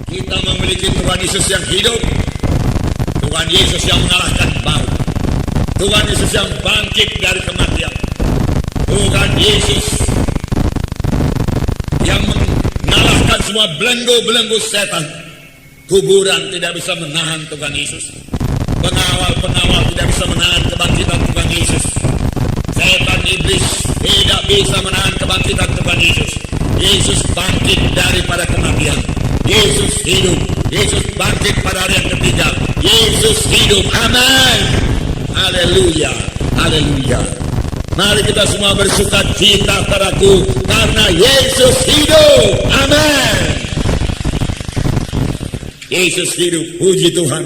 Kita memiliki Tuhan Yesus yang hidup, Tuhan Yesus yang mengalahkan maut, Tuhan Yesus yang bangkit dari kematian, Tuhan Yesus yang mengalahkan semua belenggu-belenggu setan. Kuburan tidak bisa menahan Tuhan Yesus. Pengawal-pengawal tidak bisa menahan kebangkitan Tuhan Yesus. Setan iblis tidak bisa menahan kebangkitan Tuhan Yesus. Yesus bangkit daripada kematian. Yesus hidup. Yesus bangkit pada hari yang ketiga. Yesus hidup. Amin. Haleluya. Haleluya. Mari kita semua bersuka cita padaku karena Yesus hidup. Amin. Yesus hidup. Puji Tuhan.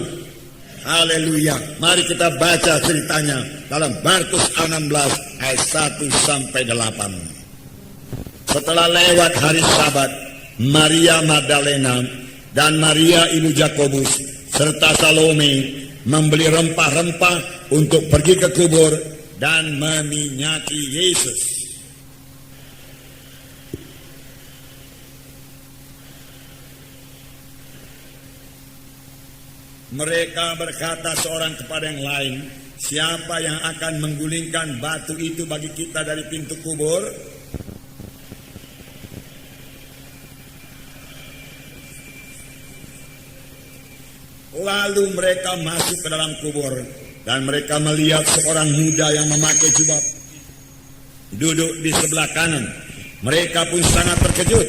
Haleluya. Mari kita baca ceritanya dalam Markus 16 ayat 1 sampai 8. Setelah lewat hari Sabat, Maria Magdalena dan Maria ibu Yakobus serta Salome membeli rempah-rempah untuk pergi ke kubur dan meminyaki Yesus. Mereka berkata seorang kepada yang lain, siapa yang akan menggulingkan batu itu bagi kita dari pintu kubur? Lalu mereka masuk ke dalam kubur dan mereka melihat seorang muda yang memakai jubah duduk di sebelah kanan. Mereka pun sangat terkejut.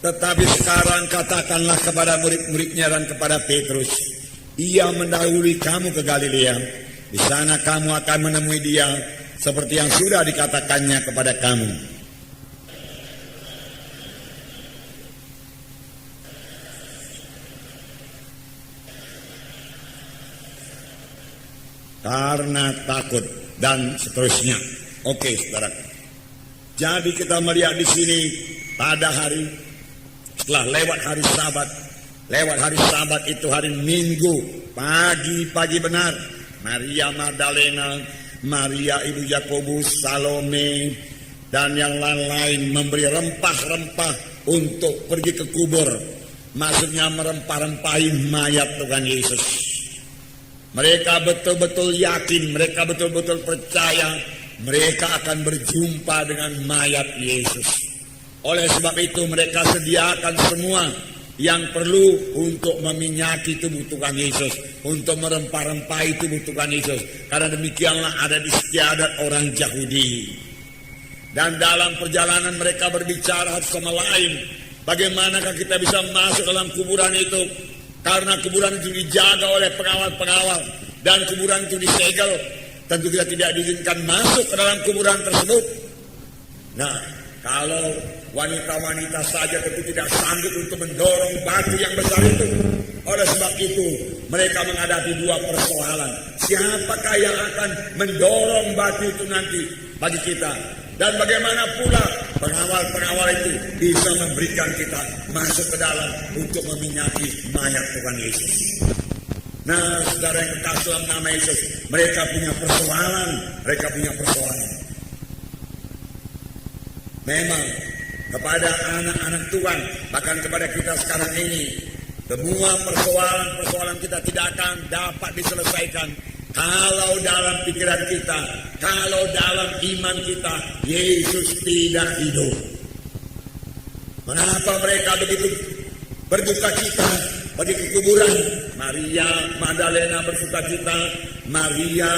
Tetapi sekarang katakanlah kepada murid-muridnya dan kepada Petrus, ia mendahului kamu ke Galilea. Di sana kamu akan menemui dia seperti yang sudah dikatakannya kepada kamu. Karena takut dan seterusnya. Oke, saudara. Jadi kita melihat di sini pada hari setelah lewat hari Sabat itu hari Minggu, pagi benar, Maria Magdalena, Maria ibu Yakobus, Salome, dan yang lain-lain memberi rempah-rempah untuk pergi ke kubur. Maksudnya merempah-rempahi mayat Tuhan Yesus. Mereka betul-betul yakin, mereka betul-betul percaya mereka akan berjumpa dengan mayat Yesus. Oleh sebab itu mereka sediakan semua yang perlu untuk meminyaki tubuh Tuhan Yesus, untuk merempah-rempahi tubuh Tuhan Yesus. Karena demikianlah ada di istiadat orang Yahudi. Dan dalam perjalanan mereka berbicara sama lain, bagaimanakah kita bisa masuk dalam kuburan itu? Karena kuburan itu dijaga oleh pengawal-pengawal dan kuburan itu disegel. Tentu kita tidak diizinkan masuk ke dalam kuburan tersebut. Nah, kalau wanita-wanita saja tentu tidak sanggup untuk mendorong batu yang besar itu. Oleh sebab itu mereka menghadapi dua persoalan. Siapakah yang akan mendorong batu itu nanti bagi kita? Dan bagaimana pula pengawal-pengawal itu bisa memberikan kita masuk ke dalam untuk meminyaki mayat Tuhan Yesus. Nah, saudara yang kekasih dalam nama Yesus, mereka punya persoalan. Memang kepada anak-anak Tuhan, bahkan kepada kita sekarang ini, semua persoalan kita tidak akan dapat diselesaikan kalau dalam pikiran kita, kalau dalam iman kita, Yesus tidak hidup. Mengapa mereka begitu berduka cita pergi ke kuburan? Maria Magdalena berduka cita, Maria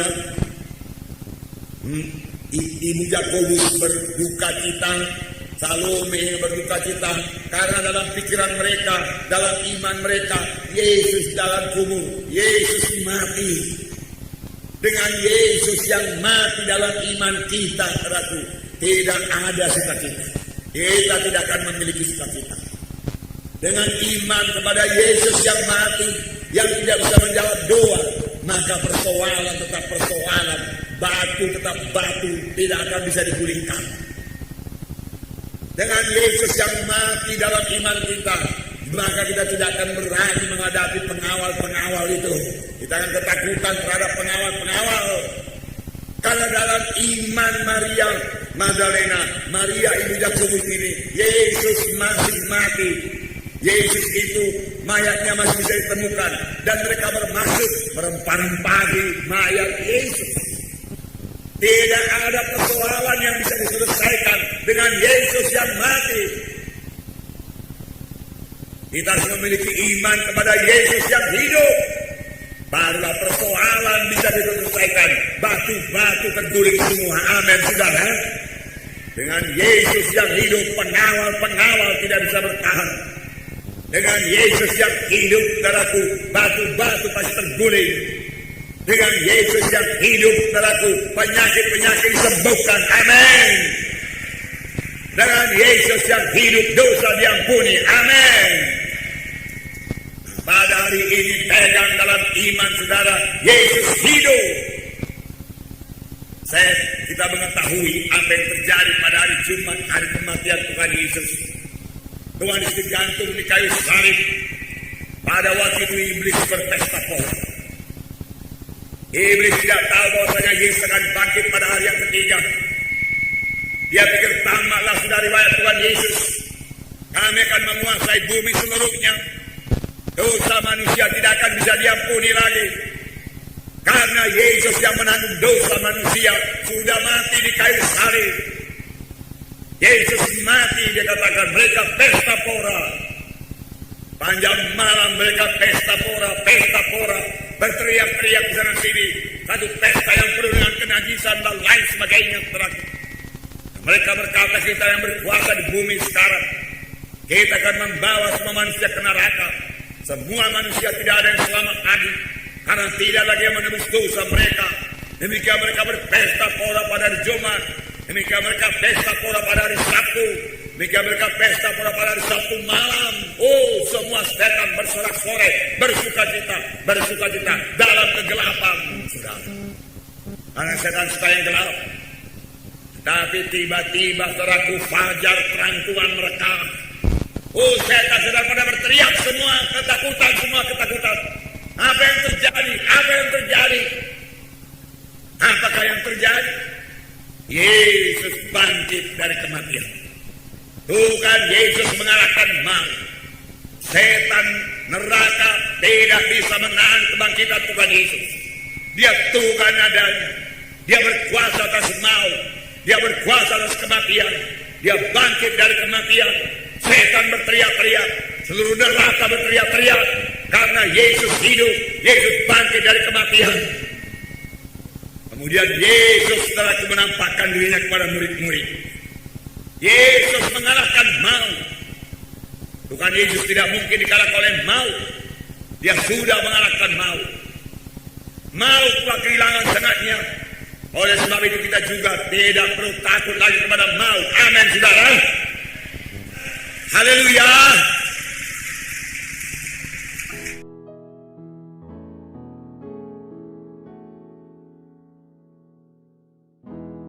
ibu Yakobus berduka cita, Salome berduka cita karena dalam pikiran mereka, dalam iman mereka, Yesus dalam kubur, Yesus mati. Dengan Yesus yang mati dalam iman kita, saudaraku, tidak ada sukacita. Kita tidak akan memiliki sukacita. Dengan iman kepada Yesus yang mati, yang tidak bisa menjawab doa, maka persoalan tetap persoalan, batu tetap batu, tidak akan bisa digulingkan. Dengan Yesus yang mati dalam iman kita, maka kita tidak akan berani menghadapi pengawal-pengawal itu. Kita akan ketakutan terhadap pengawal-pengawal. Karena dalam iman Maria Magdalena, Maria ibu Yakobus ini, Yesus masih mati. Yesus itu mayatnya masih bisa ditemukan, dan mereka bermaksud merempah-rempahi mayat Yesus. Tidak ada persoalan yang bisa diselesaikan dengan Yesus yang mati. Kita harus memiliki iman kepada Yesus yang hidup. Barulah persoalan bisa diselesaikan. Batu-batu terguling semua. Amin, saudara. Dengan Yesus yang hidup, pengawal-pengawal tidak bisa bertahan. Dengan Yesus yang hidup, saudaraku, batu-batu pasti terguling. Dengan Yesus yang hidup, saudaraku, penyakit-penyakit disembuhkan. Amin. Dengan Yesus yang hidup, dosa diampuni. Amin. Pada hari ini pegang dalam iman saudara, Yesus hidup. Kita mengetahui apa yang terjadi pada hari Jumat, hari kematian Tuhan Yesus. Tuhan Yesus digantung di kayu salib. Pada waktu itu iblis berpesta pora. Iblis tidak tahu bahwasanya Yesus akan bangkit pada hari yang ketiga. Dia pikir tamatlah sudah riwayat Tuhan Yesus. Kami akan menguasai bumi seluruhnya. Dosa manusia tidak akan bisa diampuni lagi. Karena Yesus yang menanggung dosa manusia sudah mati di kayu salib. Yesus mati, dia katakan mereka pesta pora. Panjang malam mereka pesta pora, berteriak-teriak sana sini. Satu pesta yang penuh dengan kenajisan dan lain sebagainya. Mereka berkata, kita yang berkuasa di bumi sekarang, kita akan membawa semua manusia ke neraka. Semua manusia tidak ada yang selamat lagi, karena tidak lagi yang menebus dosa mereka. Demikian mereka berpesta pora pada hari Jumat. Demikian mereka pesta pora pada hari Sabtu. Demikian mereka pesta pora pada hari Sabtu malam. Oh, semua setan bersorak-sorai, bersukacita dalam kegelapan. Saudara, karena setan suka yang gelap. Tapi tiba-tiba saudaraku, fajar terang Tuhan merekam. Oh, setan sedang pada berteriak, semua ketakutan. Apa yang terjadi? Apakah yang terjadi? Yesus bangkit dari kematian. Tuhan Yesus mengalahkan maut. Setan neraka tidak bisa menahan kebangkitan Tuhan Yesus. Dia Tuhan adanya. Dia berkuasa atas maut. Dia berkuasa atas kematian. Dia bangkit dari kematian. Setan berteriak-teriak. Seluruh neraka berteriak-teriak. Karena Yesus hidup. Yesus bangkit dari kematian. Kemudian Yesus setelah itu menampakkan dirinya kepada murid-murid. Yesus mengalahkan maut. Tuhan Yesus tidak mungkin dikalahkan oleh maut. Dia sudah mengalahkan maut. Maut telah kehilangan sengatnya. Oleh sebab itu kita juga tidak perlu takut lagi kepada maut. Amin, saudara. Haleluya.